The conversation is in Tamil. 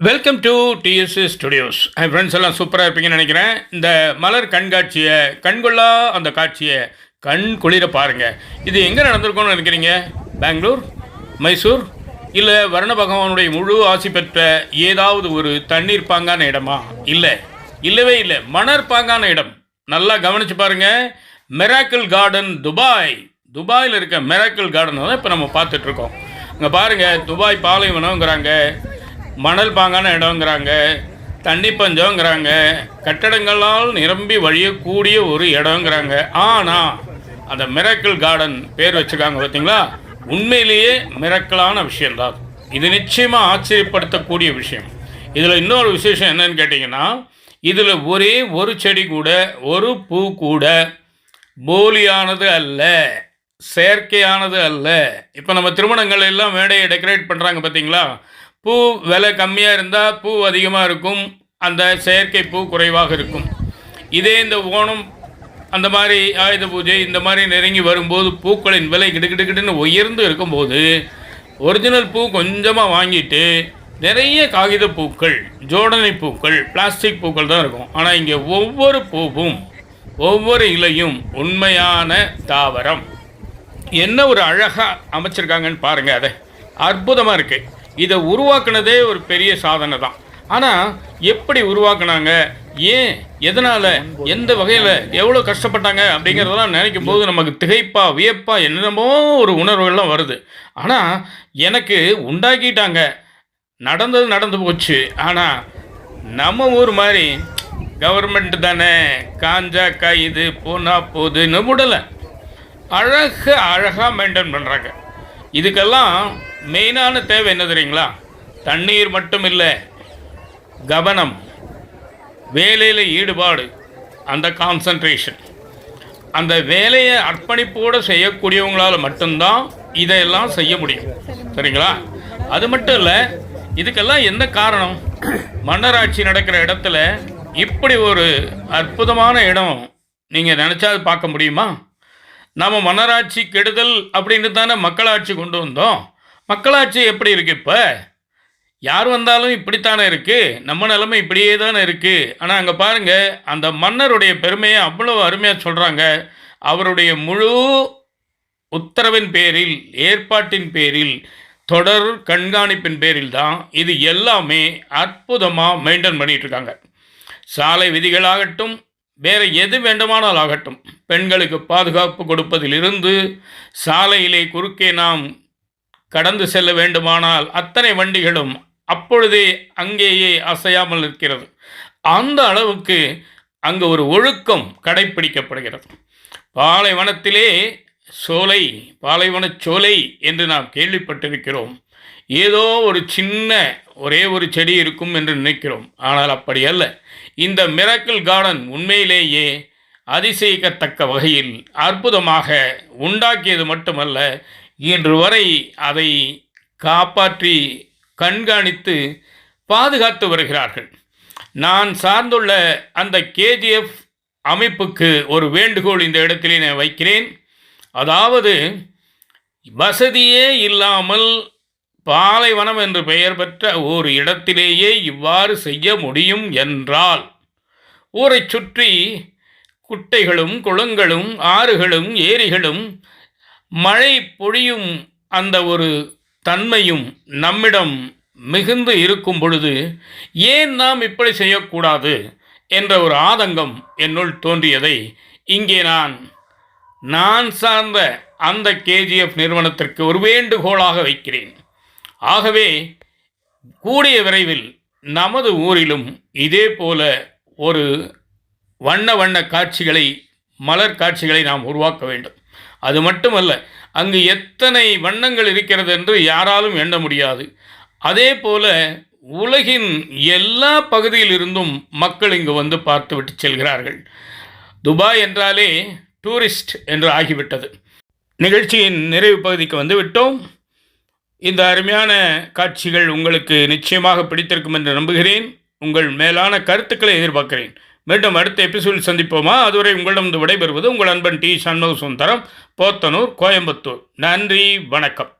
Welcome to DSC studios. N friends எல்லாம் சூப்பராக இருப்பீங்கன்னு நினைக்கிறேன். இந்த மலர் கண்காட்சியை, கண்கொள்ளா அந்த காட்சியை கண் குளிர பாருங்கள். இது எங்கே நடந்திருக்கும்னு நினைக்கிறீங்க? பெங்களூர், மைசூர், இல்லை வர்ண பகவானுடைய முழு ஆசி பெற்ற ஏதாவது ஒரு தண்ணீர் பாங்கான இடமா? இல்லவே இல்லை. மணர் பாங்கான இடம். நல்லா கவனித்து பாருங்கள். மிராக்கிள் கார்டன், துபாயில் இருக்க மிராக்கிள் கார்டன் தான் இப்போ நம்ம பார்த்துட்ருக்கோம். இங்கே பாருங்கள், துபாய் பாலைவனங்கிறாங்க, மணல் பாங்கான இடங்கிறாங்க, தண்ணி பஞ்சங்கிறாங்க, கட்டடங்களால் நிரம்பி வழியக்கூடிய ஒரு இடங்கிறாங்க. ஆனால் அந்த மிராக்கிள் கார்டன் பேர் வச்சுருக்காங்க பார்த்தீங்களா? உண்மையிலேயே மிராக்கிளான விஷயந்தான். இது நிச்சயமாக ஆச்சரியப்படுத்தக்கூடிய விஷயம். இதில் இன்னொரு விசேஷம் என்னன்னு கேட்டிங்கன்னா, இதில் ஒரே ஒரு செடி கூட, ஒரு பூ கூட போலியானது அல்ல, செயற்கையானது அல்ல. இப்போ நம்ம திருமணங்கள் எல்லாம் மேடையை டெக்கரேட் பண்ணுறாங்க பார்த்தீங்களா? பூ விலை கம்மியாக இருந்தால் பூ அதிகமாக இருக்கும், அந்த செயற்கை பூ குறைவாக இருக்கும். இதே இந்த ஓணம், அந்த மாதிரி ஆயுத பூஜை, இந்த மாதிரி நெருங்கி வரும்போது பூக்களின் விலை கிடுகிடுன்னு உயர்ந்து இருக்கும்போது ஒரிஜினல் பூ கொஞ்சமாக வாங்கிட்டு நிறைய காகித பூக்கள், ஜோடனை பூக்கள், பிளாஸ்டிக் பூக்கள் தான் இருக்கும். ஆனால் இங்கே ஒவ்வொரு பூவும், ஒவ்வொரு இலையும் உண்மையான தாவரம். என்ன ஒரு அழகாக அமைச்சிருக்காங்கன்னு பாருங்கள். அதை அற்புதமாக இருக்குது. இதை உருவாக்குனதே ஒரு பெரிய சாதனை தான். ஆனால் எப்படி உருவாக்குனாங்க, ஏன், எதனால், எந்த வகையில், எவ்வளோ கஷ்டப்பட்டாங்க அப்படிங்கிறதெல்லாம் நினைக்கும் போது நமக்கு திகைப்பாக, வியப்பாக, என்னென்னமோ ஒரு உணர்வுகள்லாம் வருது. ஆனால் எனக்கு உண்டாக்கிட்டாங்க, நடந்து போச்சு. ஆனால் நம்ம ஊர் மாதிரி கவர்மெண்ட் தானே, காஞ்சா காயுது, போனா போகுதுன்னு விடலை. அழகாக மெயின்டைன் பண்ணுறாங்க. இதுக்கெல்லாம் மெயினான தேவை என்ன தெரியுங்களா? தண்ணீர் மட்டும் இல்லை, கவனம், வேலையில் ஈடுபாடு, அந்த கான்சன்ட்ரேஷன். அந்த வேலையை அர்ப்பணிப்போடு செய்யக்கூடியவங்களால் மட்டும்தான் இதையெல்லாம் செய்ய முடியும். சரிங்களா? அது மட்டும் இல்லை, இதுக்கெல்லாம் எந்த காரணம்? மன்னராட்சி நடக்கிற இடத்துல இப்படி ஒரு அற்புதமான இடம் நீங்கள் நினச்சா அது பார்க்க முடியுமா? நம்ம மன்னராட்சி கெடுதல் அப்படின்னு தானே மக்களாட்சி கொண்டு வந்தோம். மக்களாட்சி எப்படி இருக்குது? இப்போ யார் வந்தாலும் இப்படித்தானே இருக்குது, நம்ம நிலைமை இப்படியே தானே இருக்குது. ஆனால் அங்கே பாருங்கள், அந்த மன்னருடைய பெருமையை அவ்வளோ அருமையாக சொல்கிறாங்க. அவருடைய முழு உத்தரவின் பேரில், ஏற்பாட்டின் பேரில், தொடர் கண்காணிப்பின் பேரில் தான் இது எல்லாமே அற்புதமாக மெயின்டைன் பண்ணிகிட்ருக்காங்க. சாலை விதிகளாகட்டும், வேறு எது வேண்டுமானால் ஆகட்டும், பெண்களுக்கு பாதுகாப்பு கொடுப்பதிலிருந்து, சாலையிலே குறுக்கே நாம் கடந்து செல்ல வேண்டுமானால் அத்தனை வண்டிகளும் அப்பொழுதே அங்கேயே அசையாமல் இருக்கிறது. அந்த அளவுக்கு அங்கு ஒரு ஒழுக்கம் கடைப்பிடிக்கப்படுகிறது. பாலைவனத்திலே சோலை, பாலைவன சோலை என்று நாம் கேள்விப்பட்டிருக்கிறோம். ஏதோ ஒரு சின்ன ஒரே ஒரு செடி இருக்கும் என்று நினைக்கிறோம். ஆனால் அப்படி அல்ல. இந்த மிராக்கிள் கார்டன் உண்மையிலேயே அதிசயிக்கத்தக்க வகையில் அற்புதமாக உண்டாக்கியது மட்டுமல்ல, இன்று வரை அதை காப்பாற்றி கண்காணித்து பாதுகாத்து வருகிறார்கள். நான் சார்ந்துள்ள அந்த கேஜிஎஃப் அமைப்புக்கு ஒரு வேண்டுகோள் இந்த இடத்திலே நான் வைக்கிறேன். அதாவது, வசதியே இல்லாமல் பாலைவனம் என்று பெயர் பெற்ற ஒரு இடத்திலேயே இவ்வாறு செய்ய முடியும் என்றால், ஊரை சுற்றி குட்டைகளும், குளங்களும், ஆறுகளும், ஏரிகளும், மழை பொழியும் அந்த ஒரு தன்மையும் நம்மிடம் மிகுந்து இருக்கும் பொழுது ஏன் நாம் இப்படி செய்யக்கூடாது என்ற ஒரு ஆதங்கம் என்னுள் தோன்றியதை இங்கே நான் சார்ந்த அந்த கேஜிஎஃப் நிறுவனத்திற்கு ஒரு வேண்டுகோளாக வைக்கிறேன். ஆகவே கூடிய விரைவில் நமது ஊரிலும் இதே போல ஒரு வண்ண காட்சிகளை, மலர் காட்சிகளை நாம் உருவாக்க வேண்டும். அது மட்டுமல்ல, அங்கு எத்தனை வண்ணங்கள் இருக்கிறது என்று யாராலும் எண்ண முடியாது. அதே போல உலகின் எல்லா பகுதியிலிருந்தும் மக்கள் இங்கு வந்து பார்த்துவிட்டு செல்கிறார்கள். துபாய் என்றாலே டூரிஸ்ட் என்று ஆகிவிட்டது. நிகழ்ச்சியின் நிறைவு பகுதிக்கு வந்து விட்டோம். இந்த அருமையான காட்சிகள் உங்களுக்கு நிச்சயமாக பிடித்திருக்கும் என்று நம்புகிறேன். உங்கள் மேலான கருத்துக்களை எதிர்பார்க்கிறேன். மீண்டும் அடுத்த எபிசோடில் சந்திப்போமா? அதுவரை உங்களிடம் விடைபெறுவது உங்கள் அன்பன் டி. சண்முக சுந்தரம், போத்தனூர், கோயம்புத்தூர். நன்றி, வணக்கம்.